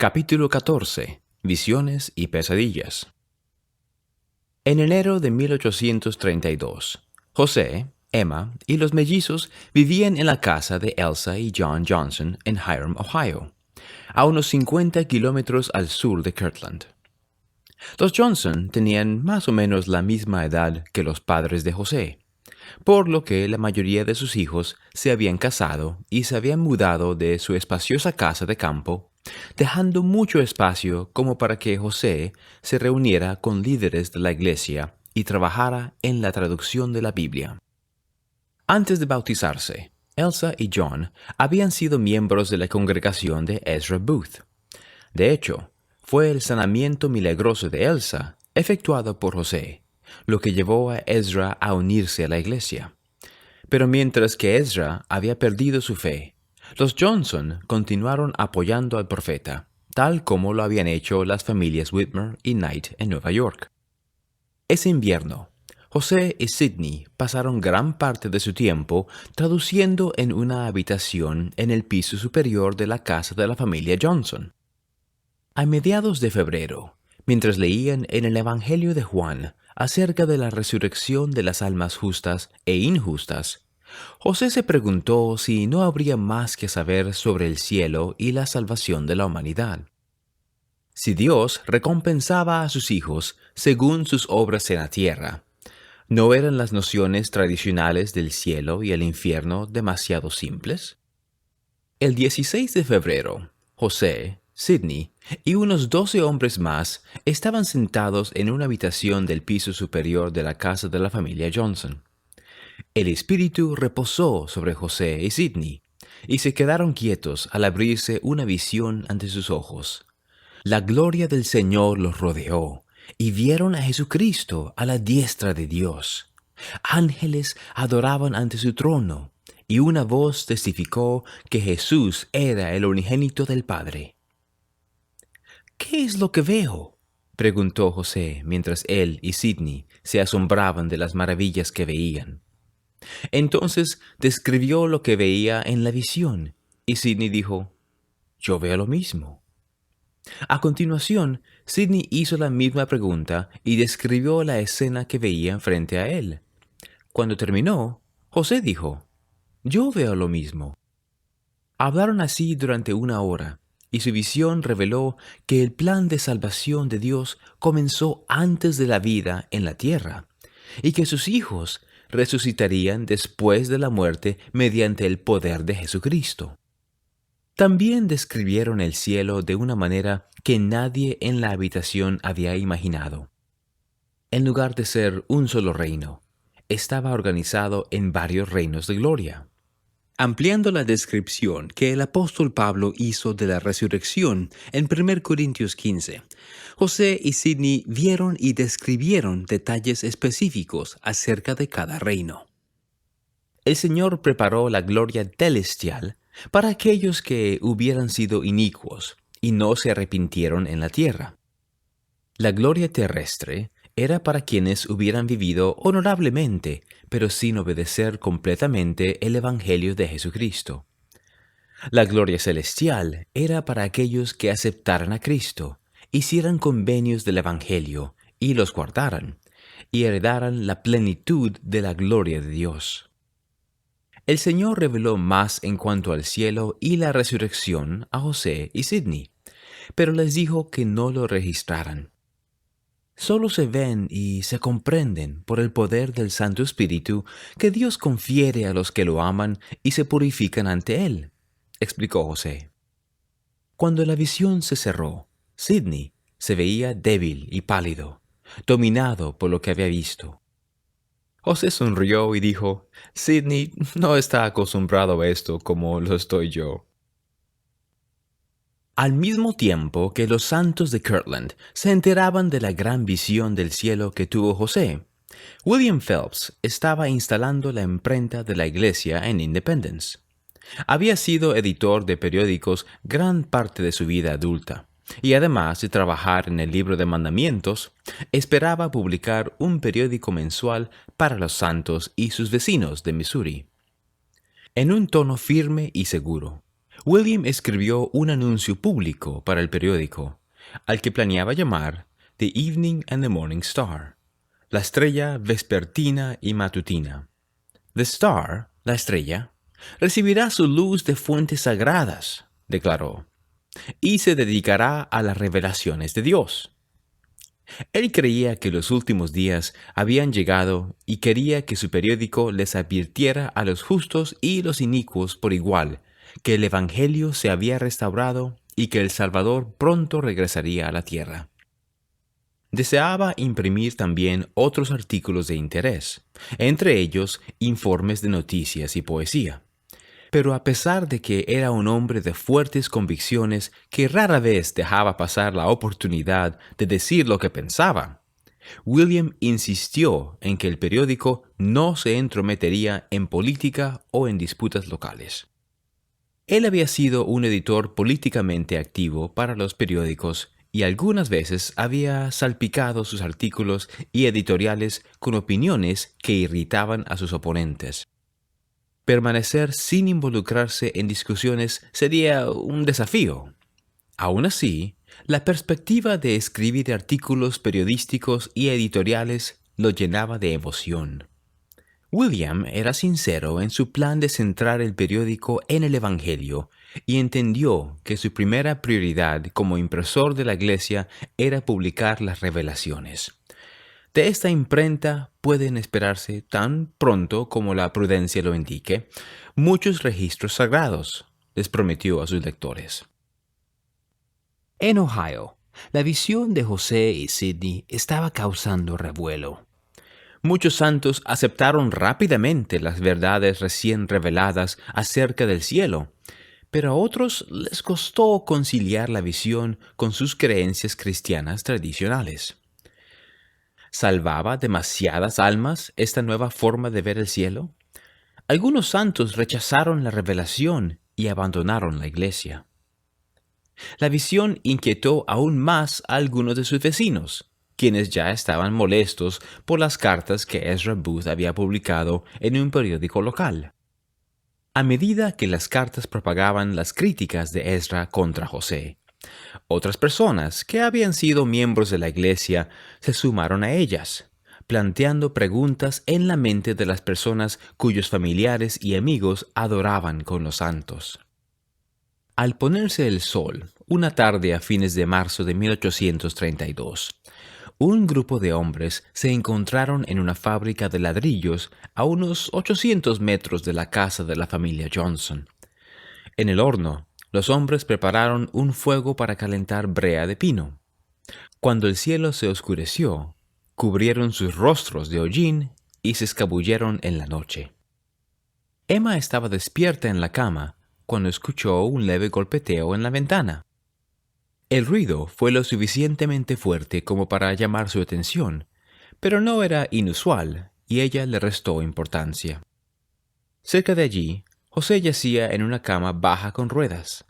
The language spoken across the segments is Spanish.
Capítulo 14. Visiones y pesadillas. En enero de 1832, José, Emma y los mellizos vivían en la casa de Elsa y John Johnson en Hiram, Ohio, a unos 50 kilómetros al sur de Kirtland. Los Johnson tenían más o menos la misma edad que los padres de José, por lo que la mayoría de sus hijos se habían casado y se habían mudado de su espaciosa casa de campo, dejando mucho espacio como para que José se reuniera con líderes de la iglesia y trabajara en la traducción de la Biblia. Antes de bautizarse, Elsa y John habían sido miembros de la congregación de Ezra Booth. De hecho, fue el sanamiento milagroso de Elsa efectuado por José lo que llevó a Ezra a unirse a la iglesia. Pero mientras que Ezra había perdido su fe, los Johnson continuaron apoyando al profeta, tal como lo habían hecho las familias Whitmer y Knight en Nueva York. Ese invierno, José y Sidney pasaron gran parte de su tiempo traduciendo en una habitación en el piso superior de la casa de la familia Johnson. A mediados de febrero, mientras leían en el Evangelio de Juan acerca de la resurrección de las almas justas e injustas, José se preguntó si no habría más que saber sobre el cielo y la salvación de la humanidad. Si Dios recompensaba a sus hijos según sus obras en la tierra, ¿no eran las nociones tradicionales del cielo y el infierno demasiado simples? El 16 de febrero, José, Sidney y unos 12 hombres más estaban sentados en una habitación del piso superior de la casa de la familia Johnson. El Espíritu reposó sobre José y Sidney, y se quedaron quietos al abrirse una visión ante sus ojos. La gloria del Señor los rodeó, y vieron a Jesucristo a la diestra de Dios. Ángeles adoraban ante su trono, y una voz testificó que Jesús era el unigénito del Padre. «¿Qué es lo que veo?», preguntó José mientras él y Sidney se asombraban de las maravillas que veían. Entonces describió lo que veía en la visión, y Sidney dijo, «Yo veo lo mismo». A continuación, Sidney hizo la misma pregunta y describió la escena que veía frente a él. Cuando terminó, José dijo, «Yo veo lo mismo». Hablaron así durante una hora, y su visión reveló que el plan de salvación de Dios comenzó antes de la vida en la tierra, y que sus hijos resucitarían después de la muerte mediante el poder de Jesucristo. También describieron el cielo de una manera que nadie en la habitación había imaginado. En lugar de ser un solo reino, estaba organizado en varios reinos de gloria. Ampliando la descripción que el apóstol Pablo hizo de la resurrección en 1 Corintios 15, José y Sidney vieron y describieron detalles específicos acerca de cada reino. El Señor preparó la gloria celestial para aquellos que hubieran sido inicuos y no se arrepintieron en la tierra. La gloria terrestre era para quienes hubieran vivido honorablemente, pero sin obedecer completamente el Evangelio de Jesucristo. La gloria celestial era para aquellos que aceptaran a Cristo, hicieran convenios del Evangelio y los guardaran, y heredaran la plenitud de la gloria de Dios. El Señor reveló más en cuanto al cielo y la resurrección a José y Sidney, pero les dijo que no lo registraran. Solo se ven y se comprenden por el poder del Santo Espíritu que Dios confiere a los que lo aman y se purifican ante Él, explicó José. Cuando la visión se cerró, Sidney se veía débil y pálido, dominado por lo que había visto. José sonrió y dijo, «Sidney no está acostumbrado a esto como lo estoy yo». Al mismo tiempo que los santos de Kirtland se enteraban de la gran visión del cielo que tuvo José, William Phelps estaba instalando la imprenta de la iglesia en Independence. Había sido editor de periódicos gran parte de su vida adulta, y además de trabajar en el libro de mandamientos, esperaba publicar un periódico mensual para los santos y sus vecinos de Missouri. En un tono firme y seguro, William escribió un anuncio público para el periódico, al que planeaba llamar The Evening and the Morning Star, la estrella vespertina y matutina. The Star, la estrella, recibirá su luz de fuentes sagradas, declaró, y se dedicará a las revelaciones de Dios. Él creía que los últimos días habían llegado y quería que su periódico les advirtiera a los justos y los inicuos por igual que el Evangelio se había restaurado y que el Salvador pronto regresaría a la tierra. Deseaba imprimir también otros artículos de interés, entre ellos informes de noticias y poesía. Pero a pesar de que era un hombre de fuertes convicciones que rara vez dejaba pasar la oportunidad de decir lo que pensaba, William insistió en que el periódico no se entrometería en política o en disputas locales. Él había sido un editor políticamente activo para los periódicos y algunas veces había salpicado sus artículos y editoriales con opiniones que irritaban a sus oponentes. Permanecer sin involucrarse en discusiones sería un desafío. Aún así, la perspectiva de escribir artículos periodísticos y editoriales lo llenaba de emoción. William era sincero en su plan de centrar el periódico en el Evangelio y entendió que su primera prioridad como impresor de la Iglesia era publicar las revelaciones. De esta imprenta pueden esperarse, tan pronto como la prudencia lo indique, muchos registros sagrados, les prometió a sus lectores. En Ohio, la visión de José y Sidney estaba causando revuelo. Muchos santos aceptaron rápidamente las verdades recién reveladas acerca del cielo, pero a otros les costó conciliar la visión con sus creencias cristianas tradicionales. ¿Salvaba demasiadas almas esta nueva forma de ver el cielo? Algunos santos rechazaron la revelación y abandonaron la iglesia. La visión inquietó aún más a algunos de sus vecinos, quienes ya estaban molestos por las cartas que Ezra Booth había publicado en un periódico local. A medida que las cartas propagaban las críticas de Ezra contra José, otras personas que habían sido miembros de la iglesia se sumaron a ellas, planteando preguntas en la mente de las personas cuyos familiares y amigos adoraban con los santos. Al ponerse el sol, una tarde a fines de marzo de 1832, un grupo de hombres se encontraron en una fábrica de ladrillos a unos 800 metros de la casa de la familia Johnson. En el horno, los hombres prepararon un fuego para calentar brea de pino. Cuando el cielo se oscureció, cubrieron sus rostros de hollín y se escabulleron en la noche. Emma estaba despierta en la cama cuando escuchó un leve golpeteo en la ventana. El ruido fue lo suficientemente fuerte como para llamar su atención, pero no era inusual y ella le restó importancia. Cerca de allí, José yacía en una cama baja con ruedas.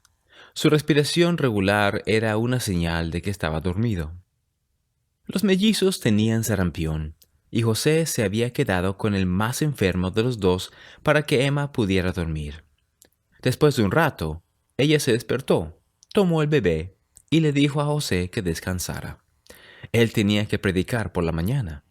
Su respiración regular era una señal de que estaba dormido. Los mellizos tenían sarampión, y José se había quedado con el más enfermo de los dos para que Emma pudiera dormir. Después de un rato, ella se despertó, tomó el bebé y le dijo a José que descansara. Él tenía que predicar por la mañana.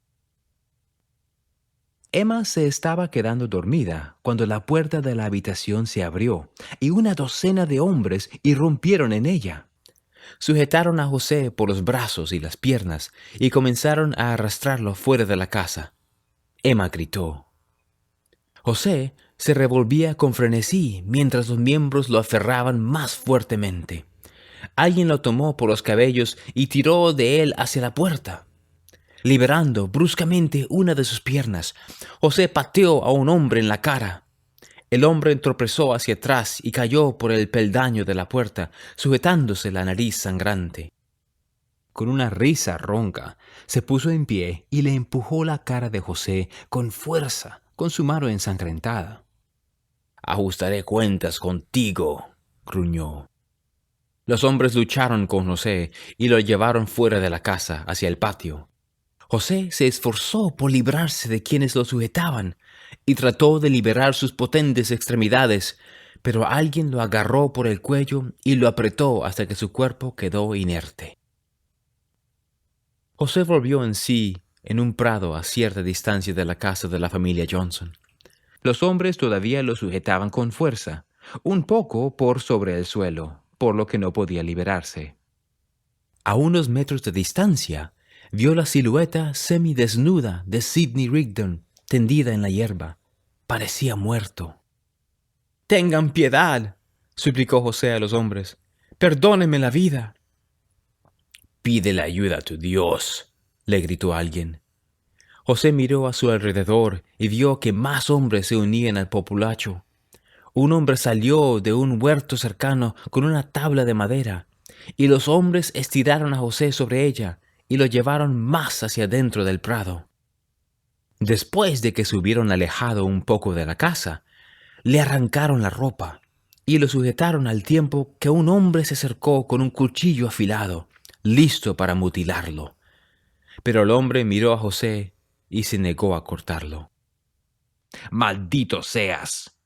Emma se estaba quedando dormida cuando la puerta de la habitación se abrió y una docena de hombres irrumpieron en ella. Sujetaron a José por los brazos y las piernas y comenzaron a arrastrarlo fuera de la casa. Emma gritó. José se revolvía con frenesí mientras los miembros lo aferraban más fuertemente. Alguien lo tomó por los cabellos y tiró de él hacia la puerta. Liberando bruscamente una de sus piernas, José pateó a un hombre en la cara. El hombre tropezó hacia atrás y cayó por el peldaño de la puerta, sujetándose la nariz sangrante. Con una risa ronca, se puso en pie y le empujó la cara de José con fuerza, con su mano ensangrentada. «Ajustaré cuentas contigo», gruñó. Los hombres lucharon con José y lo llevaron fuera de la casa, hacia el patio. José se esforzó por librarse de quienes lo sujetaban y trató de liberar sus potentes extremidades, pero alguien lo agarró por el cuello y lo apretó hasta que su cuerpo quedó inerte. José volvió en sí en un prado a cierta distancia de la casa de la familia Johnson. Los hombres todavía lo sujetaban con fuerza, un poco por sobre el suelo, por lo que no podía liberarse. A unos metros de distancia, vio la silueta semidesnuda de Sidney Rigdon tendida en la hierba. Parecía muerto. «Tengan piedad», suplicó José a los hombres. «Perdónenme la vida». «Pídele ayuda a tu Dios», le gritó alguien. José miró a su alrededor y vio que más hombres se unían al populacho. Un hombre salió de un huerto cercano con una tabla de madera, y los hombres estiraron a José sobre ella y lo llevaron más hacia dentro del prado. Después de que se hubieron alejado un poco de la casa, le arrancaron la ropa y lo sujetaron al tiempo que un hombre se acercó con un cuchillo afilado, listo para mutilarlo. Pero el hombre miró a José y se negó a cortarlo. «¡Maldito seas!»,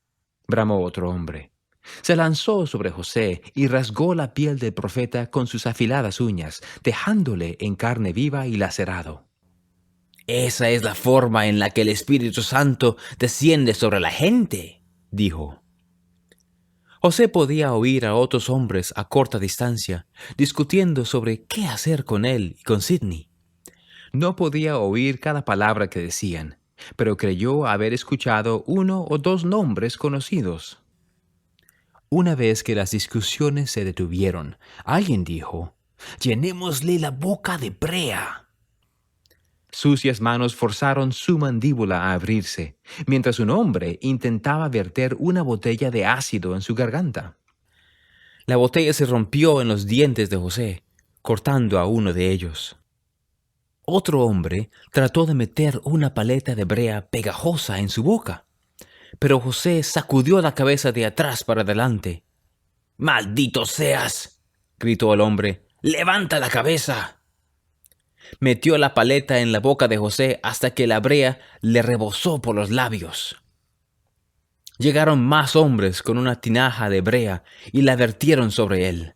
bramó otro hombre. Se lanzó sobre José y rasgó la piel del profeta con sus afiladas uñas, dejándole en carne viva y lacerado. «Esa es la forma en la que el Espíritu Santo desciende sobre la gente», dijo. José podía oír a otros hombres a corta distancia discutiendo sobre qué hacer con él y con Sidney. No podía oír cada palabra que decían, pero creyó haber escuchado uno o dos nombres conocidos. Una vez que las discusiones se detuvieron, alguien dijo: «Llenémosle la boca de brea». Sucias manos forzaron su mandíbula a abrirse, mientras un hombre intentaba verter una botella de ácido en su garganta. La botella se rompió en los dientes de José, cortando a uno de ellos. Otro hombre trató de meter una paleta de brea pegajosa en su boca, pero José sacudió la cabeza de atrás para adelante. «¡Maldito seas!», gritó el hombre. «¡Levanta la cabeza!». Metió la paleta en la boca de José hasta que la brea le rebosó por los labios. Llegaron más hombres con una tinaja de brea y la vertieron sobre él.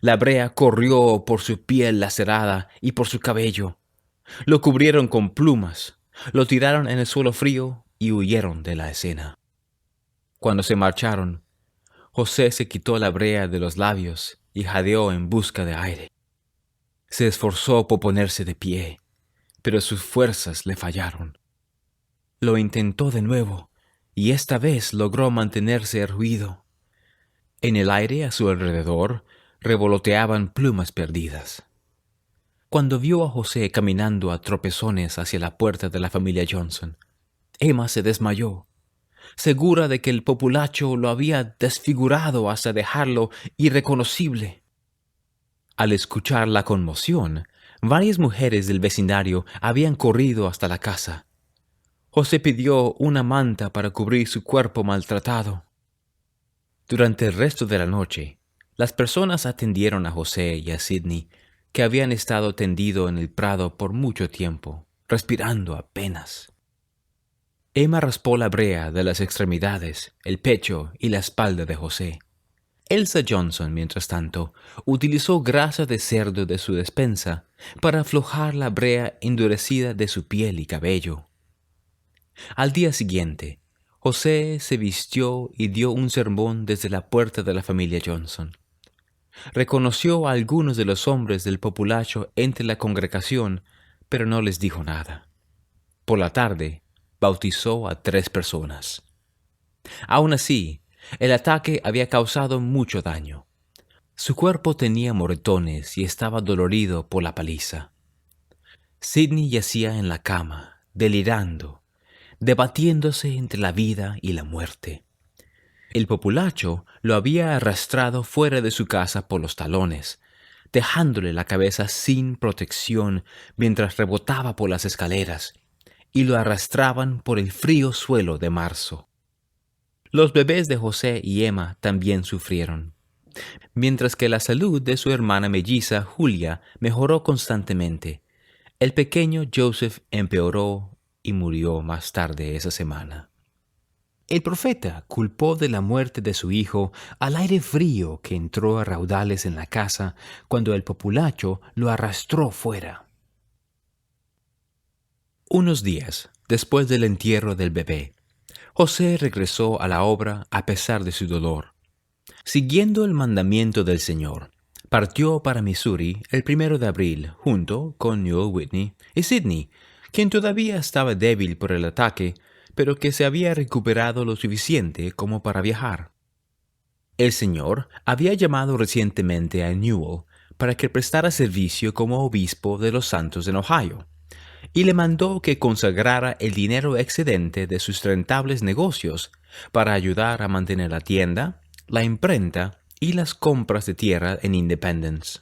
La brea corrió por su piel lacerada y por su cabello. Lo cubrieron con plumas, lo tiraron en el suelo frío y huyeron de la escena. Cuando se marcharon, José se quitó la brea de los labios y jadeó en busca de aire. Se esforzó por ponerse de pie, pero sus fuerzas le fallaron. Lo intentó de nuevo, y esta vez logró mantenerse erguido. En el aire a su alrededor revoloteaban plumas perdidas. Cuando vio a José caminando a tropezones hacia la puerta de la familia Johnson, Emma se desmayó, segura de que el populacho lo había desfigurado hasta dejarlo irreconocible. Al escuchar la conmoción, varias mujeres del vecindario habían corrido hasta la casa. José pidió una manta para cubrir su cuerpo maltratado. Durante el resto de la noche, las personas atendieron a José y a Sidney, que habían estado tendido en el prado por mucho tiempo, respirando apenas. Emma raspó la brea de las extremidades, el pecho y la espalda de José. Elsa Johnson, mientras tanto, utilizó grasa de cerdo de su despensa para aflojar la brea endurecida de su piel y cabello. Al día siguiente, José se vistió y dio un sermón desde la puerta de la familia Johnson. Reconoció a algunos de los hombres del populacho entre la congregación, pero no les dijo nada. Por la tarde, bautizó a 3 personas. Aún así, el ataque había causado mucho daño. Su cuerpo tenía moretones y estaba dolorido por la paliza. Sidney yacía en la cama, delirando, debatiéndose entre la vida y la muerte. El populacho lo había arrastrado fuera de su casa por los talones, dejándole la cabeza sin protección mientras rebotaba por las escaleras, y lo arrastraban por el frío suelo de marzo. Los bebés de José y Emma también sufrieron, mientras que la salud de su hermana melliza Julia mejoró constantemente. El pequeño Joseph empeoró y murió más tarde esa semana. El profeta culpó de la muerte de su hijo al aire frío que entró a raudales en la casa cuando el populacho lo arrastró fuera. Unos días después del entierro del bebé, José regresó a la obra a pesar de su dolor. Siguiendo el mandamiento del Señor, partió para Missouri el 1 de abril junto con Newell Whitney y Sidney, quien todavía estaba débil por el ataque, pero que se había recuperado lo suficiente como para viajar. El Señor había llamado recientemente a Newell para que prestara servicio como obispo de los santos en Ohio, y le mandó que consagrara el dinero excedente de sus rentables negocios para ayudar a mantener la tienda, la imprenta y las compras de tierra en Independence.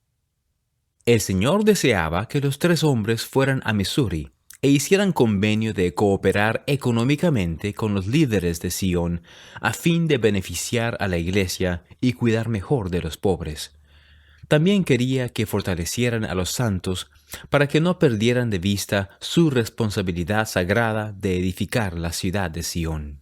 El Señor deseaba que los tres hombres fueran a Missouri e hicieran convenio de cooperar económicamente con los líderes de Sion a fin de beneficiar a la iglesia y cuidar mejor de los pobres. También quería que fortalecieran a los santos para que no perdieran de vista su responsabilidad sagrada de edificar la ciudad de Sion.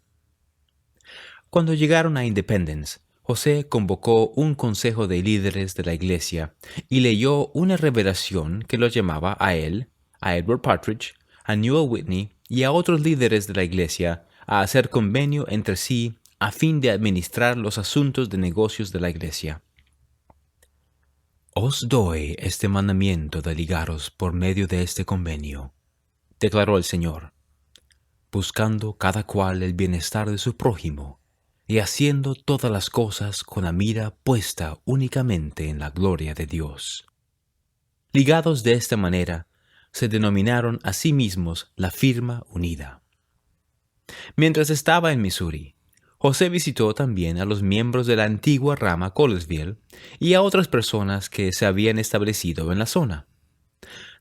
Cuando llegaron a Independence, José convocó un consejo de líderes de la iglesia y leyó una revelación que los llamaba a él, a Edward Partridge, a Newell Whitney y a otros líderes de la iglesia a hacer convenio entre sí a fin de administrar los asuntos de negocios de la iglesia. Os doy este mandamiento de ligaros por medio de este convenio, declaró el Señor, buscando cada cual el bienestar de su prójimo y haciendo todas las cosas con la mira puesta únicamente en la gloria de Dios. Ligados de esta manera, se denominaron a sí mismos la firma unida. Mientras estaba en Missouri, José visitó también a los miembros de la antigua rama Colesville y a otras personas que se habían establecido en la zona.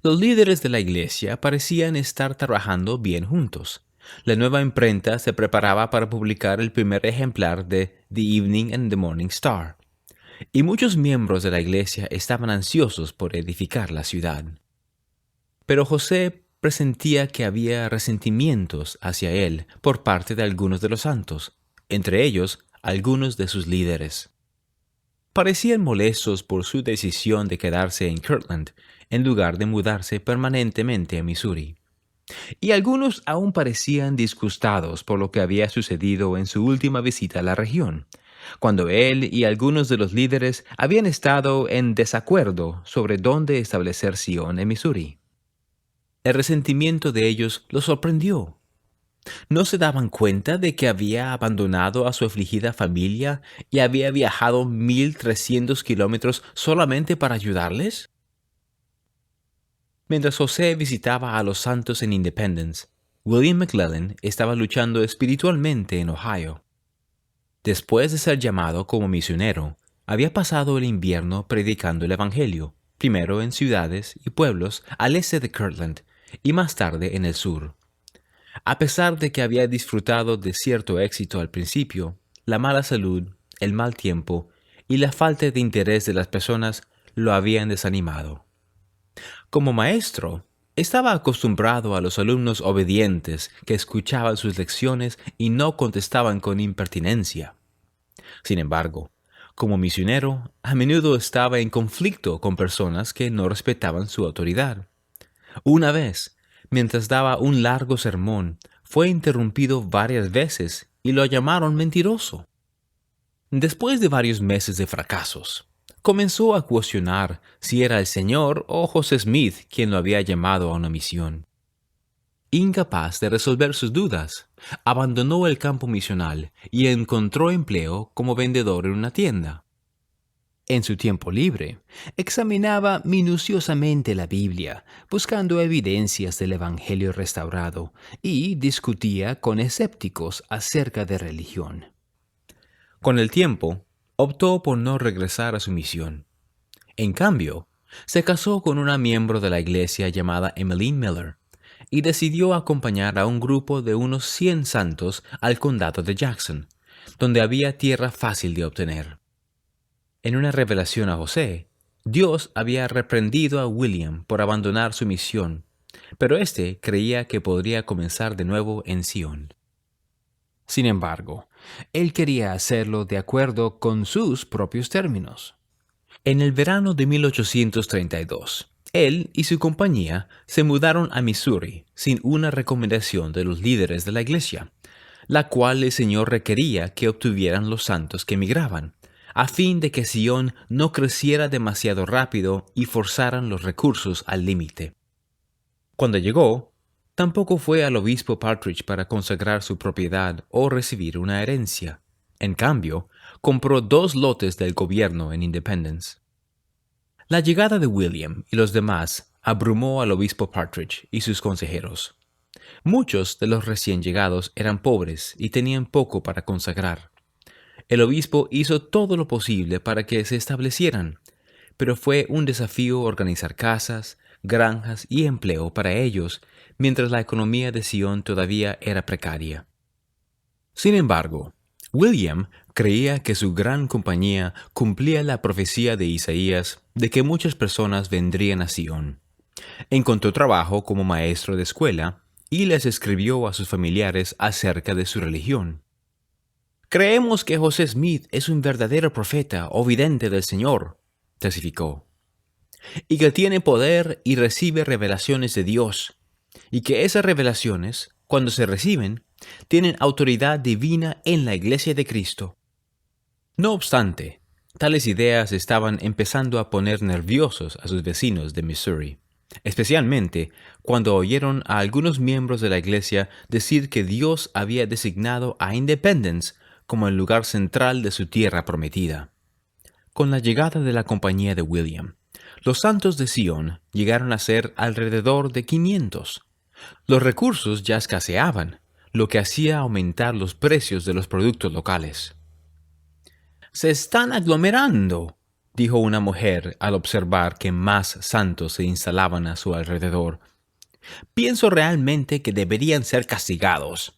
Los líderes de la iglesia parecían estar trabajando bien juntos. La nueva imprenta se preparaba para publicar el primer ejemplar de The Evening and the Morning Star, y muchos miembros de la iglesia estaban ansiosos por edificar la ciudad. Pero José presentía que había resentimientos hacia él por parte de algunos de los santos, entre ellos algunos de sus líderes. Parecían molestos por su decisión de quedarse en Kirtland en lugar de mudarse permanentemente a Missouri. Y algunos aún parecían disgustados por lo que había sucedido en su última visita a la región, cuando él y algunos de los líderes habían estado en desacuerdo sobre dónde establecer Sion en Missouri. El resentimiento de ellos los sorprendió. ¿No se daban cuenta de que había abandonado a su afligida familia y había viajado 1,300 kilómetros solamente para ayudarles? Mientras José visitaba a los santos en Independence, William McLellin estaba luchando espiritualmente en Ohio. Después de ser llamado como misionero, había pasado el invierno predicando el Evangelio, primero en ciudades y pueblos al este de Kirtland y más tarde en el sur. A pesar de que había disfrutado de cierto éxito al principio, la mala salud, el mal tiempo y la falta de interés de las personas lo habían desanimado. Como maestro, estaba acostumbrado a los alumnos obedientes que escuchaban sus lecciones y no contestaban con impertinencia. Sin embargo, como misionero, a menudo estaba en conflicto con personas que no respetaban su autoridad. Una vez, mientras daba un largo sermón, fue interrumpido varias veces y lo llamaron mentiroso. Después de varios meses de fracasos, comenzó a cuestionar si era el Señor o José Smith quien lo había llamado a una misión. Incapaz de resolver sus dudas, abandonó el campo misional y encontró empleo como vendedor en una tienda. En su tiempo libre, examinaba minuciosamente la Biblia, buscando evidencias del Evangelio restaurado, y discutía con escépticos acerca de religión. Con el tiempo, optó por no regresar a su misión. En cambio, se casó con una miembro de la iglesia llamada Emmeline Miller y decidió acompañar a un grupo de unos 100 santos al condado de Jackson, donde había tierra fácil de obtener. En una revelación a José, Dios había reprendido a William por abandonar su misión, pero éste creía que podría comenzar de nuevo en Sion. Sin embargo, él quería hacerlo de acuerdo con sus propios términos. En el verano de 1832, él y su compañía se mudaron a Missouri sin una recomendación de los líderes de la iglesia, la cual el Señor requería que obtuvieran los santos que emigraban, a fin de que Sion no creciera demasiado rápido y forzaran los recursos al límite. Cuando llegó, tampoco fue al obispo Partridge para consagrar su propiedad o recibir una herencia. En cambio, compró 2 lotes del gobierno en Independence. La llegada de William y los demás abrumó al obispo Partridge y sus consejeros. Muchos de los recién llegados eran pobres y tenían poco para consagrar. El obispo hizo todo lo posible para que se establecieran, pero fue un desafío organizar casas, granjas y empleo para ellos mientras la economía de Sion todavía era precaria. Sin embargo, William creía que su gran compañía cumplía la profecía de Isaías de que muchas personas vendrían a Sion. Encontró trabajo como maestro de escuela y les escribió a sus familiares acerca de su religión. «Creemos que José Smith es un verdadero profeta o vidente del Señor», testificó, «y que tiene poder y recibe revelaciones de Dios, y que esas revelaciones, cuando se reciben, tienen autoridad divina en la Iglesia de Cristo». No obstante, tales ideas estaban empezando a poner nerviosos a sus vecinos de Missouri, especialmente cuando oyeron a algunos miembros de la Iglesia decir que Dios había designado a Independence como el lugar central de su tierra prometida. Con la llegada de la compañía de William, los santos de Sion llegaron a ser alrededor de 500. Los recursos ya escaseaban, lo que hacía aumentar los precios de los productos locales. «Se están aglomerando», dijo una mujer al observar que más santos se instalaban a su alrededor. «Pienso realmente que deberían ser castigados».